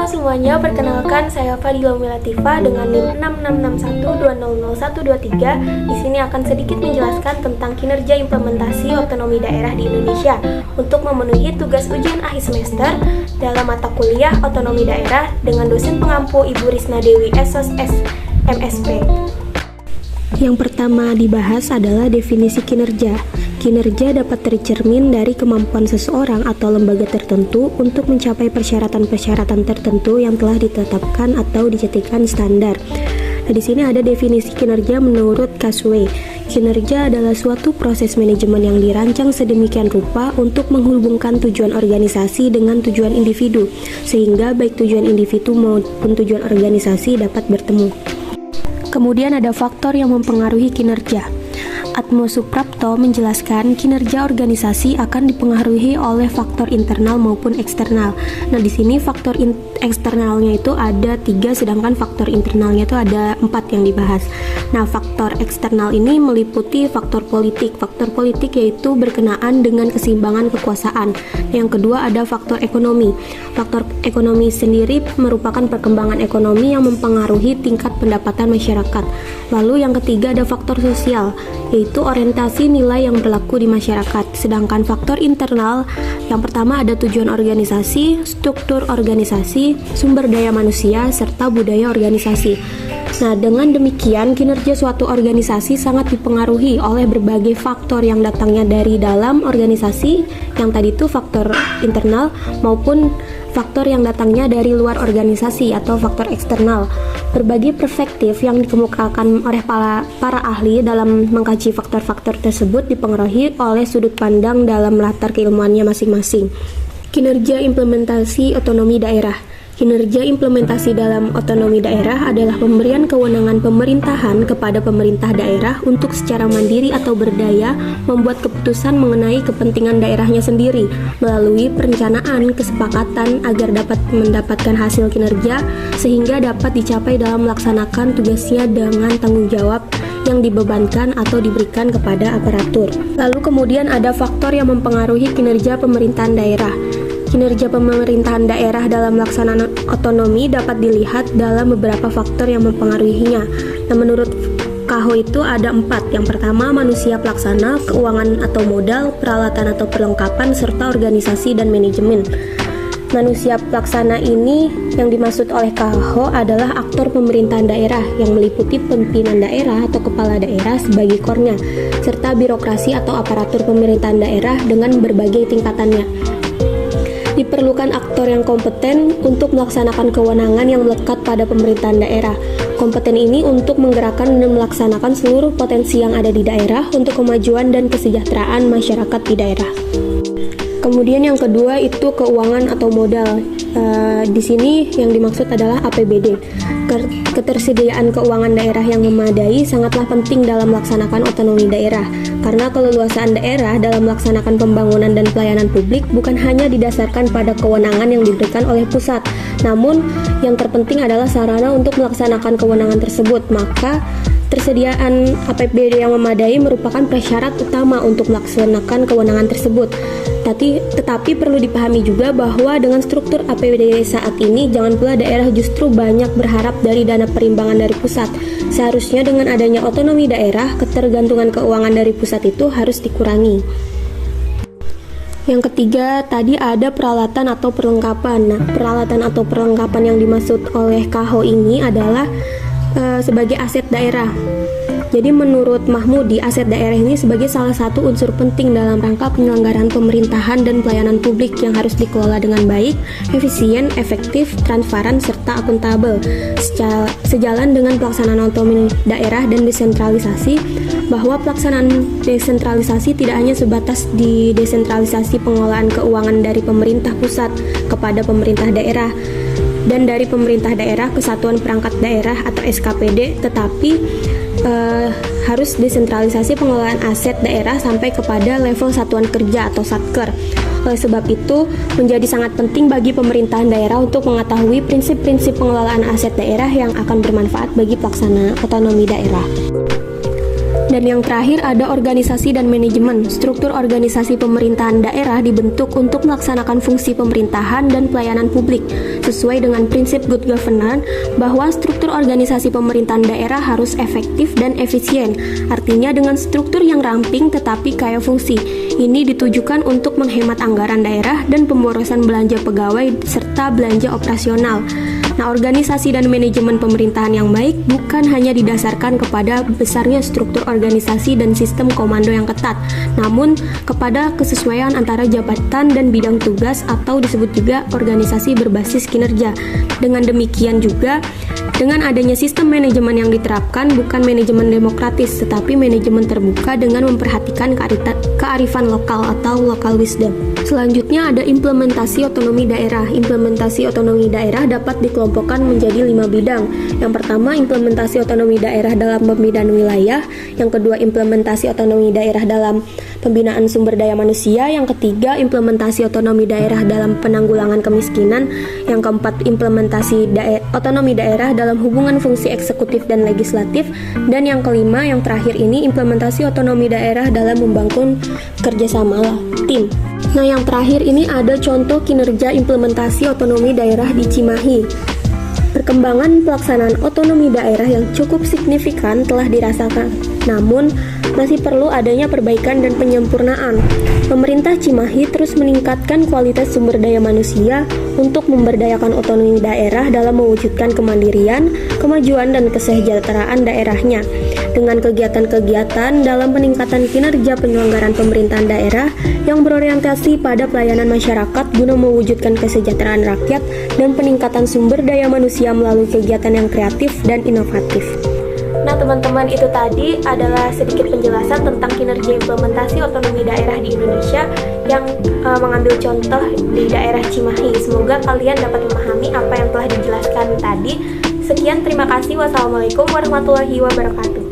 Halo semuanya, perkenalkan saya Fadila Milatifah dengan NIM 6661200123. Di sini akan sedikit menjelaskan tentang kinerja implementasi otonomi daerah di Indonesia untuk memenuhi tugas ujian akhir semester dalam mata kuliah otonomi daerah dengan dosen pengampu Ibu Risna Dewi SOS MSP. Yang pertama dibahas adalah definisi kinerja. Kinerja dapat tercermin dari kemampuan seseorang atau lembaga tertentu untuk mencapai persyaratan-persyaratan tertentu yang telah ditetapkan atau dijadikan standar. Nah, di sini ada definisi kinerja menurut Kaswe. Kinerja adalah suatu proses manajemen yang dirancang sedemikian rupa untuk menghubungkan tujuan organisasi dengan tujuan individu, sehingga baik tujuan individu maupun tujuan organisasi dapat bertemu. Kemudian ada faktor yang mempengaruhi kinerja. Atmo Suprapto menjelaskan kinerja organisasi akan dipengaruhi oleh faktor internal maupun eksternal. Nah, di sini faktor eksternalnya itu ada 3, sedangkan faktor internalnya itu ada 4 yang dibahas. Nah, faktor eksternal ini meliputi faktor politik. Faktor politik yaitu berkenaan dengan keseimbangan kekuasaan. Yang kedua ada faktor ekonomi. Faktor ekonomi sendiri merupakan perkembangan ekonomi yang mempengaruhi tingkat pendapatan masyarakat. Lalu yang ketiga ada faktor sosial, yaitu orientasi nilai yang berlaku di masyarakat. Sedangkan faktor internal, yang pertama ada tujuan organisasi, struktur organisasi, sumber daya manusia, serta budaya organisasi. Nah, dengan demikian kinerja suatu organisasi sangat dipengaruhi oleh berbagai faktor yang datangnya dari dalam organisasi, yang tadi itu faktor internal, maupun faktor yang datangnya dari luar organisasi atau faktor eksternal. Berbagai perspektif yang dikemukakan oleh para ahli dalam mengkaji faktor-faktor tersebut dipengaruhi oleh sudut pandang dalam latar keilmuannya masing-masing. Kinerja implementasi otonomi daerah. Kinerja implementasi dalam otonomi daerah adalah pemberian kewenangan pemerintahan kepada pemerintah daerah untuk secara mandiri atau berdaya membuat keputusan mengenai kepentingan daerahnya sendiri melalui perencanaan kesepakatan agar dapat mendapatkan hasil kinerja sehingga dapat dicapai dalam melaksanakan tugasnya dengan tanggung jawab yang dibebankan atau diberikan kepada aparatur. Lalu kemudian ada faktor yang mempengaruhi kinerja pemerintahan daerah. Kinerja pemerintahan daerah dalam pelaksanaan otonomi dapat dilihat dalam beberapa faktor yang mempengaruhinya. Nah, menurut Kaho itu ada 4. Yang pertama, manusia pelaksana, keuangan atau modal, peralatan atau perlengkapan, serta organisasi dan manajemen. Manusia pelaksana ini yang dimaksud oleh Kaho adalah aktor pemerintahan daerah yang meliputi pimpinan daerah atau kepala daerah sebagai core-nya, serta birokrasi atau aparatur pemerintahan daerah dengan berbagai tingkatannya. Diperlukan aktor yang kompeten untuk melaksanakan kewenangan yang melekat pada pemerintahan daerah. Kompeten ini untuk menggerakkan dan melaksanakan seluruh potensi yang ada di daerah untuk kemajuan dan kesejahteraan masyarakat di daerah. Kemudian yang kedua itu keuangan atau modal. Di sini yang dimaksud adalah APBD. Ketersediaan keuangan daerah yang memadai sangatlah penting dalam melaksanakan otonomi daerah, karena keleluasaan daerah dalam melaksanakan pembangunan dan pelayanan publik bukan hanya didasarkan pada kewenangan yang diberikan oleh pusat, namun yang terpenting adalah sarana untuk melaksanakan kewenangan tersebut. Maka tersediaan APBD yang memadai merupakan prasyarat utama untuk melaksanakan kewenangan tersebut. Tetapi perlu dipahami juga bahwa dengan struktur APBD saat ini, jangan pula daerah justru banyak berharap dari dana perimbangan dari pusat. Seharusnya dengan adanya otonomi daerah, ketergantungan keuangan dari pusat itu harus dikurangi. Yang ketiga, tadi ada peralatan atau perlengkapan. Nah, peralatan atau perlengkapan yang dimaksud oleh Kaho ini adalah sebagai aset daerah. Jadi menurut Mahmudi, aset daerah ini sebagai salah satu unsur penting dalam rangka penyelenggaraan pemerintahan dan pelayanan publik yang harus dikelola dengan baik, efisien, efektif, transparan, serta akuntabel. Sejalan dengan pelaksanaan otonomi daerah dan desentralisasi, bahwa pelaksanaan desentralisasi tidak hanya sebatas di desentralisasi pengelolaan keuangan dari pemerintah pusat kepada pemerintah daerah, dan dari pemerintah daerah ke Satuan Perangkat Daerah atau SKPD, tetapi harus desentralisasi pengelolaan aset daerah sampai kepada level satuan kerja atau satker. Oleh sebab itu, menjadi sangat penting bagi pemerintahan daerah untuk mengetahui prinsip-prinsip pengelolaan aset daerah yang akan bermanfaat bagi pelaksana otonomi daerah. Dan yang terakhir ada organisasi dan manajemen. Struktur organisasi pemerintahan daerah dibentuk untuk melaksanakan fungsi pemerintahan dan pelayanan publik sesuai dengan prinsip good governance, bahwa struktur organisasi pemerintahan daerah harus efektif dan efisien. Artinya dengan struktur yang ramping tetapi kaya fungsi. Ini ditujukan untuk menghemat anggaran daerah dan pemborosan belanja pegawai serta belanja operasional. Nah, organisasi dan manajemen pemerintahan yang baik bukan hanya didasarkan kepada besarnya struktur organisasi dan sistem komando yang ketat, namun kepada kesesuaian antara jabatan dan bidang tugas atau disebut juga organisasi berbasis kinerja. Dengan demikian juga, dengan adanya sistem manajemen yang diterapkan bukan manajemen demokratis, tetapi manajemen terbuka dengan memperhatikan kearifan lokal atau local wisdom. Selanjutnya ada implementasi otonomi daerah. Implementasi otonomi daerah dapat dikelompokkan menjadi 5 bidang. Yang pertama, implementasi otonomi daerah dalam pembinaan wilayah. Yang kedua, implementasi otonomi daerah dalam pembinaan sumber daya manusia. Yang ketiga, implementasi otonomi daerah dalam penanggulangan kemiskinan. Yang keempat, implementasi otonomi daerah dalam hubungan fungsi eksekutif dan legislatif. Dan yang kelima, yang terakhir ini, implementasi otonomi daerah dalam membangun kerjasama tim. Nah, yang terakhir ini ada contoh kinerja implementasi otonomi daerah di Cimahi. Perkembangan pelaksanaan otonomi daerah yang cukup signifikan telah dirasakan, namun masih perlu adanya perbaikan dan penyempurnaan. Pemerintah Cimahi terus meningkatkan kualitas sumber daya manusia untuk memberdayakan otonomi daerah dalam mewujudkan kemandirian, kemajuan, dan kesejahteraan daerahnya. Dengan kegiatan-kegiatan dalam peningkatan kinerja penyelenggaraan pemerintahan daerah yang berorientasi pada pelayanan masyarakat guna mewujudkan kesejahteraan rakyat dan peningkatan sumber daya manusia melalui kegiatan yang kreatif dan inovatif. Nah teman-teman, itu tadi adalah sedikit penjelasan tentang kinerja implementasi otonomi daerah di Indonesia yang mengambil contoh di daerah Cimahi. Semoga kalian dapat memahami apa yang telah dijelaskan tadi. Sekian, terima kasih. Wassalamualaikum warahmatullahi wabarakatuh.